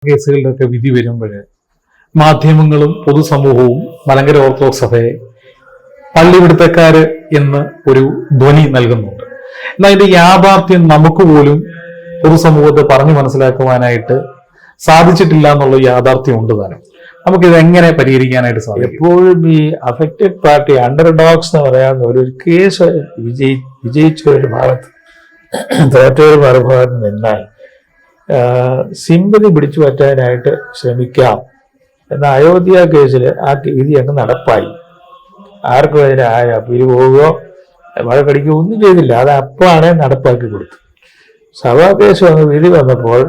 കേസുകളിലൊക്കെ വിധി വരുമ്പോൾ മാധ്യമങ്ങളും പൊതുസമൂഹവും മലങ്കര ഓർത്തഡോക്സ് സഭയെ പള്ളിപിടുത്തക്കാര് എന്ന് ഒരു ധ്വനി നൽകുന്നുണ്ട്. എന്നാൽ ഇതിന്റെ യാഥാർത്ഥ്യം നമുക്ക് പോലും പൊതുസമൂഹത്തെ പറഞ്ഞു മനസ്സിലാക്കുവാനായിട്ട് സാധിച്ചിട്ടില്ല എന്നുള്ള യാഥാർത്ഥ്യം ഉണ്ട് താനും. നമുക്കിത് എങ്ങനെ പരിഹരിക്കാനായിട്ട് സാധിക്കും? എപ്പോഴും ഈ അഫക്റ്റഡ് പാർട്ടി അണ്ടർഡോഗ്സ് എന്ന് പറയാവുന്ന ഒരു കേസ് വിജയിച്ച ഒരു ഭാഗത്ത് തോറ്റ ഒരു മറുഭാഗത്ത് നിന്നാൽ സിമ്പതി പിടിച്ചു പറ്റാനായിട്ട് ശ്രമിക്കാം എന്ന അയോധ്യ കേസിൽ ആ വിധി അങ്ങ് നടപ്പായി. ആർക്കും അതിന് പിരിപോവുകയോ വഴക്കടിക്കുകയോ ഒന്നും ചെയ്തില്ല. അത് അപ്പാണ് നടപ്പാക്കി കൊടുത്തു. സഭാ കേസ് അങ്ങ് വിധി വന്നപ്പോൾ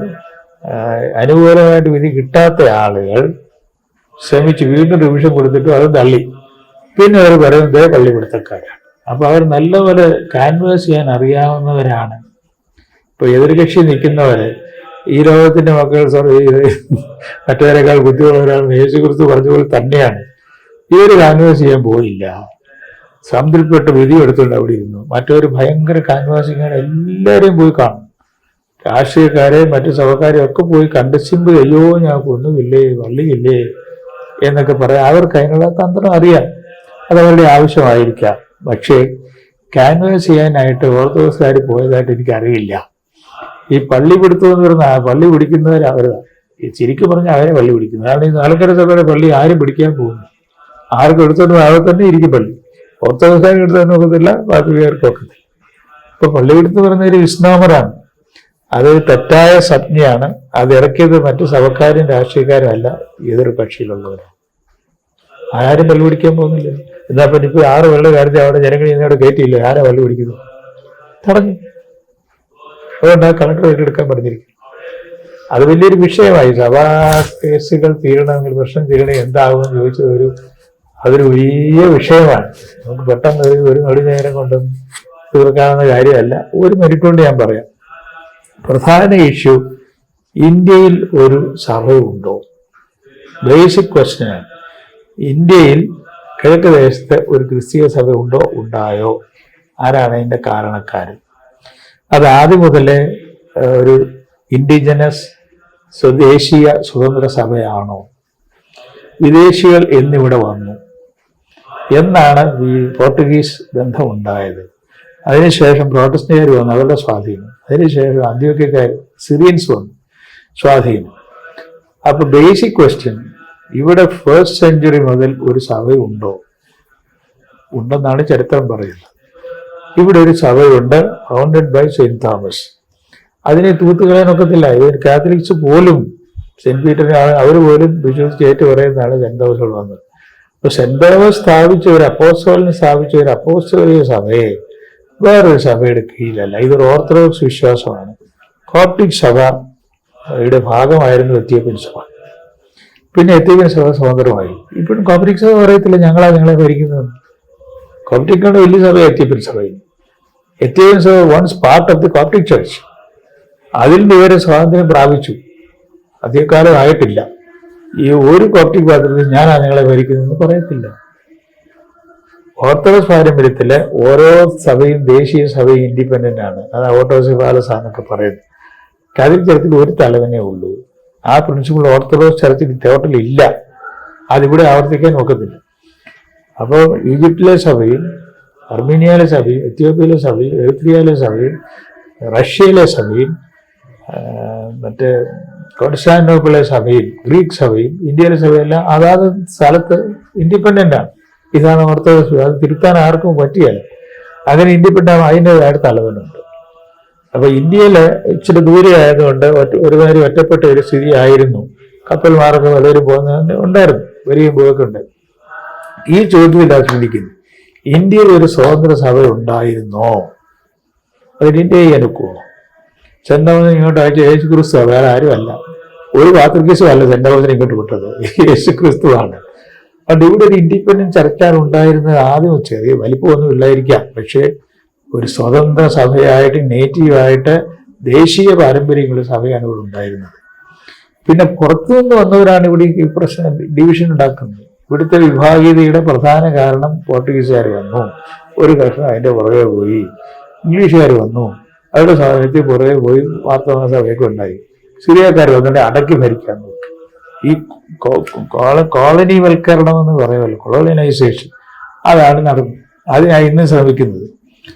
അനുകൂലമായിട്ട് വിധി കിട്ടാത്ത ആളുകൾ ശ്രമിച്ച് വീണ്ടും റിവിഷൻ കൊടുത്തിട്ടും അത് തള്ളി. പിന്നെ അവർ പറയുന്നത് പള്ളിപിടുത്തക്കാരാണ്. അപ്പൊ അവർ നല്ലപോലെ കാൻവാസ് ചെയ്യാൻ അറിയാവുന്നവരാണ്. ഇപ്പൊ എതിർകക്ഷി നിൽക്കുന്നവര് ഈ ലോകത്തിന്റെ മക്കൾ മറ്റവരെക്കാൾ ബുദ്ധിയുള്ളവരാണെന്ന് യേശുക്രിസ്തു പറഞ്ഞ പോലെ തന്നെയാണ്. ഇവര് കാൻവാസ് ചെയ്യാൻ പോയില്ല. സംതൃപ്തിപ്പെട്ട വിധി എടുത്തുകൊണ്ട് അവിടെ ഇരുന്നു. മറ്റൊരു ഭയങ്കര കാൻവാസിങ്ങാണ്. എല്ലാവരെയും പോയി കാണും. രാഷ്ട്രീയക്കാരെയും മറ്റു സഭക്കാരെയും ഒക്കെ പോയി കണ്ട് സിമ്പിൾ അയ്യോ ഞാൻ ഒന്നുമില്ലേ പള്ളിയില്ലേ എന്നൊക്കെ പറയാം. അവർക്ക് അതിനുള്ള തന്ത്രം അറിയാം. അതവരുടെ ആവശ്യമായിരിക്കാം. പക്ഷേ കാൻവാസ് ചെയ്യാനായിട്ട് ഓർത്തഡോക്സുകാർ പോയതായിട്ട് എനിക്കറിയില്ല. ഈ പള്ളി പിടുത്തമെന്ന് പറഞ്ഞ പള്ളി പിടിക്കുന്നവർ അവരതാണ്. ഈ ശരിക്കും പറഞ്ഞാൽ അവരെ പള്ളി പിടിക്കുന്നത്. കാരണം ഈ നാലക്കര സഭയുടെ പള്ളി ആരും പിടിക്കാൻ പോകുന്നു. ആർക്കും എടുത്തോണ്ട് അവിടെ തന്നെ ഇരിക്കും പള്ളി. ഓർത്തഡോക്സുകാർ എടുത്താൽ നോക്കത്തില്ല, ബാക്കി പേർക്ക് ഒക്കത്തില്ല. ഇപ്പൊ പള്ളി പിടുത്തം പറയുന്ന ഒരു ഇസ്ലാമറാണ്. അത് തെറ്റായ സംജ്ഞയാണ്. അത് ഇറക്കിയത് മറ്റു സഭക്കാരും രാഷ്ട്രീയക്കാരും അല്ല, എതിർ കക്ഷിയിലുള്ളവരാണ്. ആരും പള്ളി പിടിക്കാൻ പോകുന്നില്ല. എന്നാ പിന്നെ ഇപ്പൊ 6 പേരുടെ കാര്യത്തിൽ അവിടെ ജനങ്ങൾ ഇന്നോട് കയറ്റിയില്ല. ആരാ പള്ളി പിടിക്കുന്നു? തടഞ്ഞു. അതുകൊണ്ട് ആ കണക്ക് ഏറ്റെടുക്കാൻ പറഞ്ഞിരിക്കും. അത് വലിയൊരു വിഷയമായി. സഭാ കേസുകൾ തീരണമെങ്കിൽ, പ്രശ്നം തീരണേ എന്താകുമെന്ന് ചോദിച്ചത് അതൊരു വലിയ വിഷയമാണ്. നമുക്ക് പെട്ടെന്ന് ഒരു നേരം കൊണ്ട് തീർക്കാവുന്ന കാര്യമല്ല. ഒരു മിനിറ്റ് കൊണ്ട് ഞാൻ പറയാം. പ്രധാന ഇഷ്യൂ, ഇന്ത്യയിൽ ഒരു സഭയുണ്ടോ? ബേസിക് ക്വസ്റ്റ്യനാണ്. ഇന്ത്യയിൽ കിഴക്ക് ദേശത്ത് ഒരു ക്രിസ്തീയ സഭ ഉണ്ടോ? ഉണ്ടായോ? ആരാണ് അതിന്റെ കാരണക്കാരൻ? അത് ആദ്യം മുതലേ ഒരു ഇൻഡിജിനസ് സ്വദേശീയ സ്വതന്ത്ര സഭയാണോ? വിദേശികൾ എന്നിവിടെ വന്നു എന്നാണ് ഈ പോർട്ടുഗീസ് ബന്ധമുണ്ടായത്. അതിനുശേഷം പ്രോട്ടസ്റ്റന്റുകാർ വന്നു, അവരുടെ സ്വാധീനം. അതിനുശേഷം അന്ത്യോക്യക്കാർ, സിറിയൻസ് വന്നു, സ്വാധീനം. അപ്പൊ ബേസിക് ക്വസ്റ്റ്യൻ, ഇവിടെ 1st സെഞ്ച്വറി മുതൽ ഒരു സഭയുണ്ടോ? ഉണ്ടെന്നാണ് ചരിത്രം പറയുന്നത്. ഇവിടെ ഒരു സഭയുണ്ട്, ഫൗണ്ടഡ് ബൈ സെയിന്റ് തോമസ്. അതിനെ തൂത്തുകളയാനൊക്കത്തില്ല. ഇത് കാത്തലിക്സ് പോലും, സെന്റ് പീറ്ററിനെ അവർ പോലും വിശ്വസിച്ച് ഏറ്റു പറയുന്നതാണ് സെന്റ് തോമസ് വന്നത്. അപ്പൊ സെന്റ് തോമസ് സ്ഥാപിച്ച ഒരു അപ്പോസ്തലനെ സ്ഥാപിച്ച ഒരു അപ്പോസ്തലിക സഭയെ വേറൊരു സഭയുടെ കീഴിലല്ല. ഇതൊരു ഓർത്തഡോക്സ് വിശ്വാസമാണ്. കോപ്റ്റിക് സഭയുടെ ഭാഗമായിരുന്നു എത്യോപ്യൻ സഭ. പിന്നെ എത്യോപ്യൻ സഭ സ്വതന്ത്രമായി. ഇപ്പോഴും കോപ്റ്റിക് സഭ പറയത്തില്ല ഞങ്ങളെ ഭരിക്കുന്നത്. കോപ്റ്റിക്കാണ് വലിയ സഭ എത്യോപ്യൻ സഭയിൽ. എത്യോപ്യൻ സഭ once part of the Coptic church. അതിൽ ഇവരെ സ്വാതന്ത്ര്യം പ്രാപിച്ചു. അധികകാലം ആയിട്ടില്ല. ഈ ഒരു കോപ്റ്റിക് പാത്രത്തിൽ ഞാനാ ഞങ്ങളെ ഭരിക്കുന്നതെന്ന് പറയത്തില്ല. ഓർത്തഡോക്സ് പാരമ്പര്യത്തില് ഓരോ സഭയും ദേശീയ സഭയും ഇൻഡിപെൻഡന്റ് ആണ്. അത് ഓട്ടോസിഫാലസ് എന്നൊക്കെ പറയുന്നത്. കാത്തലിക് ചർച്ചിൽ ഒരു തലവനേ ഉള്ളൂ. ആ പ്രിൻസിപ്പിൾ ഓർത്തഡോക്സ് ചർച്ചിൽ ടോട്ടൽ ഇല്ല. അതിവിടെ ആവർത്തിക്കാൻ നോക്കത്തില്ല. അപ്പോൾ ഈജിപ്തിലെ സഭയും, അർമീനിയയിലെ സഭയും, എത്യോപ്യയിലെ സഭയും, എറിത്രിയയിലെ സഭയും, റഷ്യയിലെ സഭയും, മറ്റേ കോൺസ്റ്റാന്റിനോപ്പിളിലെ സഭയും, ഗ്രീക്ക് സഭയും, ഇന്ത്യയിലെ സഭയെല്ലാം അതാത് സ്ഥലത്ത് ഇൻഡിപെൻഡന്റ് ആണ്. ഇതാണ് ഓർത്തഡോക്സ്. അത് തിരുത്താൻ ആർക്കും പറ്റിയല്ല. അങ്ങനെ ഇൻഡിപെൻഡന്റ് അതിൻ്റെതായിട്ട് തലവനുണ്ട്. അപ്പൊ ഇന്ത്യയില് ഇച്ചിരി ദൂരെ ആയതുകൊണ്ട് ഒരുമാതിരി ഒറ്റപ്പെട്ട ഒരു സ്ഥിതി ആയിരുന്നു. കപ്പൽ മാർഗം പലരും പോകുന്ന ഉണ്ടായിരുന്നു, വരികയും പോയൊക്കെ ഉണ്ട്. ഈ ചോദ്യത്തിലാണ് ചിന്തിക്കുന്നത്, ഇന്ത്യയിൽ ഒരു സ്വതന്ത്ര സഭ ഉണ്ടായിരുന്നോ? അതിന് ഇന്ത്യയെ അനുക്കുമോ? സെന്റ് തോമസിനെ ഇങ്ങോട്ട് അയച്ച യേശുക്രിസ്തു, വേറെ ആരുമല്ല. ഒരു പാത്രികേസും അല്ല സെന്റ് തോമസിനെ ഇങ്ങോട്ട് വിട്ടത്, യേശുക്രിസ്തുവാണ്. അതുകൊണ്ട് ഇവിടെ ഒരു ഇൻഡിപെൻഡന്റ് ചർച്ചാണ് ഉണ്ടായിരുന്നത്. ആദ്യം ചെറിയ വലിപ്പമൊന്നും ഇല്ലായിരിക്കാം, പക്ഷേ ഒരു സ്വതന്ത്ര സഭയായിട്ട്, നേറ്റീവായിട്ട്, ദേശീയ പാരമ്പര്യങ്ങളുടെ സഭയാണ് ഇവിടെ ഉണ്ടായിരുന്നത്. പിന്നെ പുറത്തുനിന്ന് വന്നവരാണ് ഇവിടെ ഈ പ്രശ്നം, ഡിവിഷൻ ഉണ്ടാക്കുന്നത്. ഇവിടുത്തെ വിഭാഗീയതയുടെ പ്രധാന കാരണം പോർട്ടുഗീസുകാർ വന്നു, ഒരു കഷ്ണം അതിന്റെ പുറകെ പോയി. ഇംഗ്ലീഷുകാർ വന്നു, അവരുടെ സാധനത്തിൽ പുറകെ പോയി മാർത്തോമാ സഭയൊക്കെ ഉണ്ടായി. സിറിയക്കാർ വന്നിട്ട് അടക്കി ഭരിക്കാൻ നോക്കി. ഈ കോളനിവൽക്കരണം എന്ന് പറയുമല്ലോ, കൊളോണിയലൈസേഷൻ, അതാണ് നടന്നത്. അതിനായി ഇന്ന് ശ്രമിക്കുന്നത്.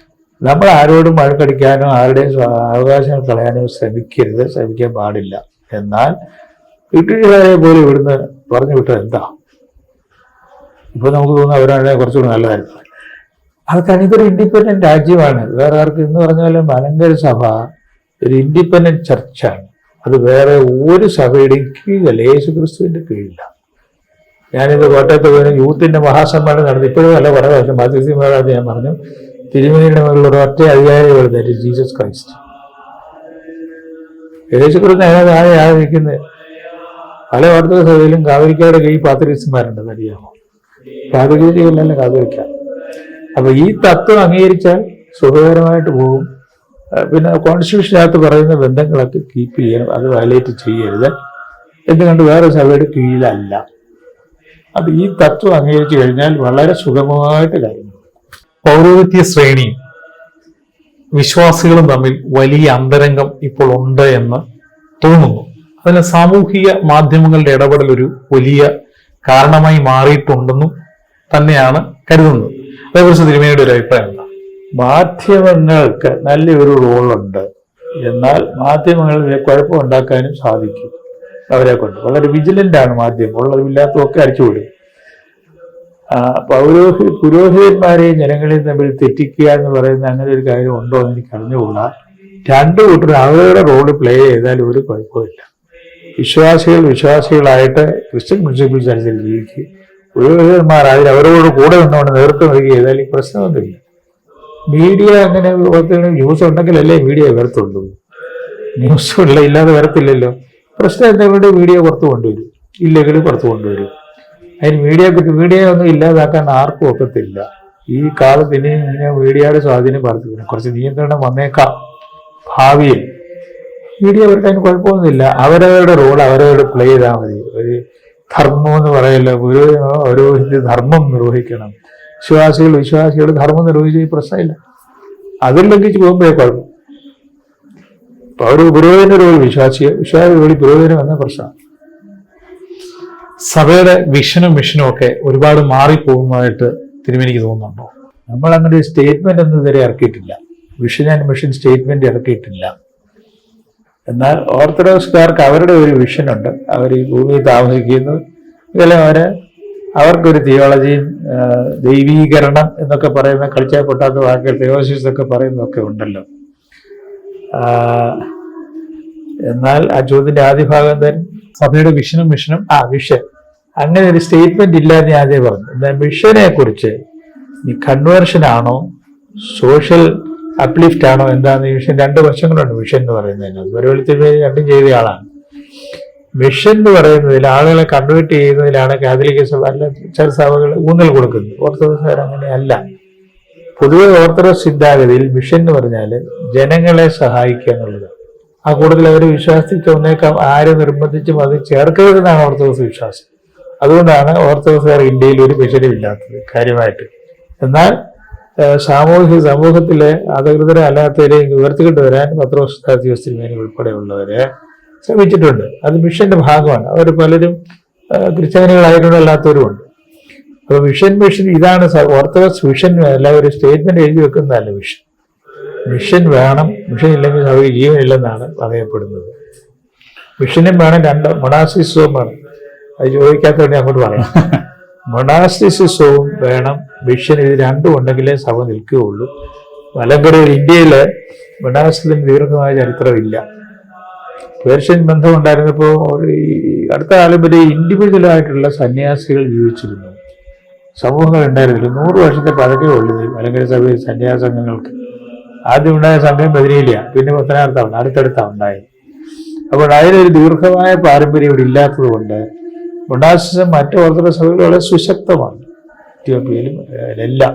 നമ്മൾ ആരോടും വഴക്കടിക്കാനോ ആരുടെയും അവകാശങ്ങൾ കളയാനോ ശ്രമിക്കാൻ പാടില്ല. എന്നാൽ ബ്രിട്ടീഷുകാരെ പോലും ഇവിടുന്ന് പറഞ്ഞു വിട്ടത് എന്താ? ഇപ്പൊ നമുക്ക് തോന്നുന്നു അവരാണ് കുറച്ചുകൂടി നല്ലതായിരുന്നു. അതൊക്കെ ഇതൊരു ഇൻഡിപെൻഡന്റ് രാജ്യമാണ്. വേറെ ആർക്ക് എന്ന് പറഞ്ഞാൽ മലങ്കര സഭ ഒരു ഇൻഡിപെൻഡന്റ് ചർച്ചാണ്. അത് വേറെ ഒരു സഭയുടെയും കീഴിലല്ല, യേശു ക്രിസ്തുവിന്റെ കീഴില്ല. ഞാനിത് കോട്ടയത്ത് പോയി യൂത്തിന്റെ മഹാസമ്മേളനം നടന്നു. ഇപ്പോഴും നല്ല കുറേ വർഷം മാധ്യസ്ഥിമാരാണ്. ഞാൻ പറഞ്ഞു, തിരുമേനിയുടെ മുകളിലൂടെ ഒറ്റ അധികാരി വരുന്നത് ജീസസ് ക്രൈസ്റ്റ്. യേശു ക്രിസ്തു താഴെ ആയിരിക്കുന്നത്. പല ഓർത്തഡോക്സ് സഭയിലും കാതോലിക്കയുടെ കീഴിൽ പാത്രീസ്യന്മാരുണ്ട്, അറിയാമോ? പാതകീയല്ല കാതോലിക്ക. അപ്പൊ ഈ തത്വം അംഗീകരിച്ചാൽ സുഖകരമായിട്ട് പോകും. പിന്നെ കോൺസ്റ്റിറ്റ്യൂഷനകത്ത് പറയുന്ന ബന്ധങ്ങളൊക്കെ കീപ്പ് ചെയ്യണം, അത് വയലേറ്റ് ചെയ്യരുത്. എന്തുകൊണ്ട് വേറെ സഭയുടെ കീഴിലല്ല. അപ്പൊ ഈ തത്വം അംഗീകരിച്ചു കഴിഞ്ഞാൽ വളരെ സുഗമമായിട്ട് കാര്യങ്ങൾ. പൗരോഹിത്യ ശ്രേണിയും വിശ്വാസികളും തമ്മിൽ വലിയ അന്തരംഗം ഇപ്പോൾ ഉണ്ട് എന്ന് തോന്നുന്നു. അതിന് സാമൂഹിക മാധ്യമങ്ങളുടെ ഇടപെടൽ ഒരു വലിയ കാരണമായി മാറിയിട്ടുണ്ടെന്നും തന്നെയാണ് കരുതുന്നത്. അതേക്കുറിച്ച് തിരുമേനിയുടെ ഒരു അഭിപ്രായം എന്താ? മാധ്യമങ്ങൾക്ക് നല്ലൊരു റോളുണ്ട്. എന്നാൽ മാധ്യമങ്ങളിൽ കുഴപ്പമുണ്ടാക്കാനും സാധിക്കും. അവരെ കൊണ്ട് വളരെ വിജിലന്റ് ആണ് മാധ്യമം. ഉള്ളതുമില്ലാത്തതൊക്കെ അടിച്ചുവിടും. പുരോഹിതന്മാരെയും ജനങ്ങളെയും തമ്മിൽ തെറ്റിക്കുക എന്ന് പറയുന്ന അങ്ങനെ ഒരു കാര്യം ഉണ്ടോ എന്ന് എനിക്ക് അറിഞ്ഞുകൂടാ. രണ്ടു കൂട്ടരും അവരുടെ റോള് പ്ലേ ചെയ്താൽ ഒരു കുഴപ്പമില്ല. വിശ്വാസികളായിട്ട് ക്രിസ്ത്യൻ പ്രിൻസിപ്പിൾസ് അനുസരിച്ച് ജീവിക്കും. പുരോഹിതന്മാർ അതിൽ അവരോട് കൂടെ നിന്നുകൊണ്ട് നേതൃത്വം നൽകി ചെയ്താൽ ഈ പ്രശ്നമൊന്നുമില്ല. മീഡിയ അങ്ങനെ ന്യൂസ് ഉണ്ടെങ്കിലല്ലേ മീഡിയ വരത്തുള്ളൂ. ന്യൂസ് ഇല്ലാതെ വരത്തില്ലല്ലോ. പ്രശ്നം എന്തെങ്കിലും മീഡിയ പുറത്തു കൊണ്ടുവരും, ഇല്ലെങ്കിൽ പുറത്തു കൊണ്ടുവരും. അതിന് മീഡിയ ഒന്നും ഇല്ലാതാക്കാൻ ആർക്കും ഒക്കത്തില്ല. ഈ കാലത്ത് ഇനിയും ഇങ്ങനെ മീഡിയയുടെ സ്വാധീനം വർദ്ധിക്കുന്നു. കുറച്ച് നിയന്ത്രണം വന്നേക്കാം ഭാവിയിൽ. മീഡിയ അവർക്ക് അതിന് കുഴപ്പമൊന്നുമില്ല. അവരവരുടെ റോൾ അവരവരുടെ പ്ലേ ചെയ്താൽ മതി. ഒരു ധർമ്മം എന്ന് പറയല്ലോ, ഓരോ ധർമ്മം നിർവഹിക്കണം. വിശ്വാസികൾ ധർമ്മം നിർവഹിച്ച പ്രശ്നമില്ല. അതിൽ ലംഘിച്ച് പോകുമ്പോഴേ കുഴപ്പം. അപ്പൊ ഒരു പുരോഹിതന്റെ റോൾ വിശ്വാസി റോളി പുരോഹിതനും എന്ന പ്രശ്നമാണ്. സഭയുടെ വിഷനും മിഷനും ഒക്കെ ഒരുപാട് മാറിപ്പോകുന്നതായിട്ട് തിരുമേനിക്ക് തോന്നുന്നുണ്ടോ? നമ്മൾ അങ്ങനെ ഒരു സ്റ്റേറ്റ്മെന്റ് ഒന്നും ഇതുവരെ ഇറക്കിയിട്ടില്ല. വിഷൻ ആൻഡ് മിഷൻ സ്റ്റേറ്റ്മെന്റ് ഇറക്കിയിട്ടില്ല. എന്നാൽ ഓർത്തഡോക്സുകാർക്ക് അവരുടെ ഒരു വിഷനുണ്ട്. അവർ ഈ ഭൂമിയിൽ താമസിക്കുന്നു. ഇതിലെ അവർക്കൊരു തിയോളജിയും ദൈവീകരണം എന്നൊക്കെ പറയുന്ന കളിച്ചാൽ പൊട്ടാത്ത വാക്കുകൾ തിയോസിസ് ഒക്കെ പറയുന്നതൊക്കെ ഉണ്ടല്ലോ. എന്നാൽ ആ ചോദ്യത്തിന്റെ ആദ്യ ഭാഗം എന്തായാലും സഭയുടെ വിഷനും മിഷനും വിഷൻ അങ്ങനെ ഒരു സ്റ്റേറ്റ്മെന്റ് ഇല്ലാതെ ഞാൻ ആദ്യം പറഞ്ഞു. എന്നാൽ മിഷനെ കുറിച്ച് ഈ കൺവേർഷൻ ആണോ സോഷ്യൽ അപ്ലിഫ്റ്റ് ആണോ എന്താന്ന് വിഷൻ രണ്ട് വശങ്ങളുണ്ട്. മിഷൻ എന്ന് പറയുന്നതിന് ഒരുവെളുത്തിൻ്റെ രണ്ടും ചെയ്ത ആളാണ്. മിഷൻ എന്ന് പറയുന്നതിൽ ആളുകളെ കൺവേർട്ട് ചെയ്യുന്നതിലാണ് കാതലിക് സഭ അല്ല ചില സഭകൾ ഊന്നൽ കൊടുക്കുന്നത്. ഓർത്തഡോക്സുകാർ അങ്ങനെയല്ല. പൊതുവെ ഓർത്തഡോക്സ് ചിന്താഗതിയിൽ മിഷൻ എന്ന് പറഞ്ഞാൽ ജനങ്ങളെ സഹായിക്കുക എന്നുള്ളത്. ആ കൂടുതൽ അവർ വിശ്വാസത്തിൽ തോന്നേക്കാം. ആരെ നിർബന്ധിച്ചും അത് ചേർക്കരുതെന്നാണ് ഓർത്തഡോക്സ് വിശ്വാസം. അതുകൊണ്ടാണ് ഓർത്തഡോക്സുകാർ ഇന്ത്യയിൽ ഒരു മിഷനും ഇല്ലാത്തത് കാര്യമായിട്ട്. എന്നാൽ സമൂഹത്തിലെ അധികൃതരെ അല്ലാത്തവരെ ഉയർത്തിക്കൊണ്ട് വരാൻ പത്രോസ് തിരുമേനി ഉൾപ്പെടെയുള്ളവരെ ശ്രമിച്ചിട്ടുണ്ട്. അത് മിഷന്റെ ഭാഗമാണ്. അവർ പലരും ക്രിസ്ത്യാനികളായിട്ടുള്ളല്ലാത്തവരുമുണ്ട്. അപ്പൊ മിഷൻ ഇതാണ് ഓർത്തഡോക്സ് വിഷൻ. എല്ലാവരും സ്റ്റേറ്റ്മെന്റ് എഴുതി വെക്കുന്നതല്ല വിഷൻ. മിഷൻ വേണം. മിഷൻ ഇല്ലെങ്കിൽ സഭയിൽ ജീവനില്ലെന്നാണ് പറയപ്പെടുന്നത്. മിഷനും വേണം. രണ്ട് മൊണാസ്റ്റിസവും വേണം. അത് ചോദിക്കാത്തതുകൊണ്ട് അങ്ങോട്ട് പറയാം. മൊണാസ്റ്റിസവും വേണം, മിഷൻ. ഇത് രണ്ടും ഉണ്ടെങ്കിലേ സഭ നിൽക്കുകയുള്ളൂ. മലങ്കരയിൽ ഇന്ത്യയില് മൊണാസ്റ്റിസത്തിന് ദീർഘമായ ചരിത്രമില്ല. പേർഷ്യൻ ബന്ധം ഉണ്ടായിരുന്നപ്പോൾ ഈ അടുത്ത കാലം വരെ ഇൻഡിവിജ്വലായിട്ടുള്ള സന്യാസികൾ ജീവിച്ചിരുന്നു. സമൂഹങ്ങൾ ഉണ്ടായിരുന്നില്ല. 100 വർഷത്തെ പഴക്കേ ഉള്ളൂ മലങ്കര സഭയിൽ സന്യാസ സംഘങ്ങൾക്ക്. ആദ്യം ഉണ്ടായ സംഘം ബദരീലിയ, പിന്നെ പത്തനാപുരത്താണ്, അടുത്തടുത്താണ് ഉണ്ടായത്. അപ്പോൾ അതിനൊരു ദീർഘമായ പാരമ്പര്യം ഇവിടെ ഇല്ലാത്തത് കൊണ്ട് മൊണാസ്റ്റിസം മറ്റു ഓർത്തഡോക്സ് സഭകൾ വളരെ സുശക്തമാണ്. എത്യോപ്യയിലും എല്ലാം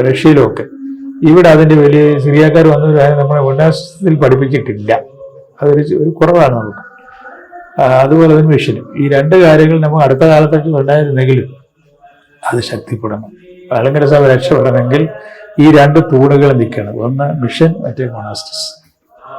റഷ്യയിലും ഒക്കെ. ഇവിടെ അതിൻ്റെ വലിയ സിറിയക്കാർ വന്നവരായ നമ്മളെ മൊണാസ്റ്റിസത്തിൽ പഠിപ്പിച്ചിട്ടില്ല. ഒരു കുറവാണ് നമുക്ക്. അതുപോലെ തന്നെ മിഷനും. ഈ രണ്ട് കാര്യങ്ങൾ നമുക്ക് അടുത്ത കാലത്തൊക്കെ ഉണ്ടായിരുന്നെങ്കിലും അത് ശക്തിപ്പെടണം. മലങ്കര സഭ രക്ഷപ്പെടണമെങ്കിൽ ഈ രണ്ട് തൂണുകൾ നിൽക്കണം. ഒന്ന് മിഷൻ, മറ്റേ മൊണാസ്റ്റിസം.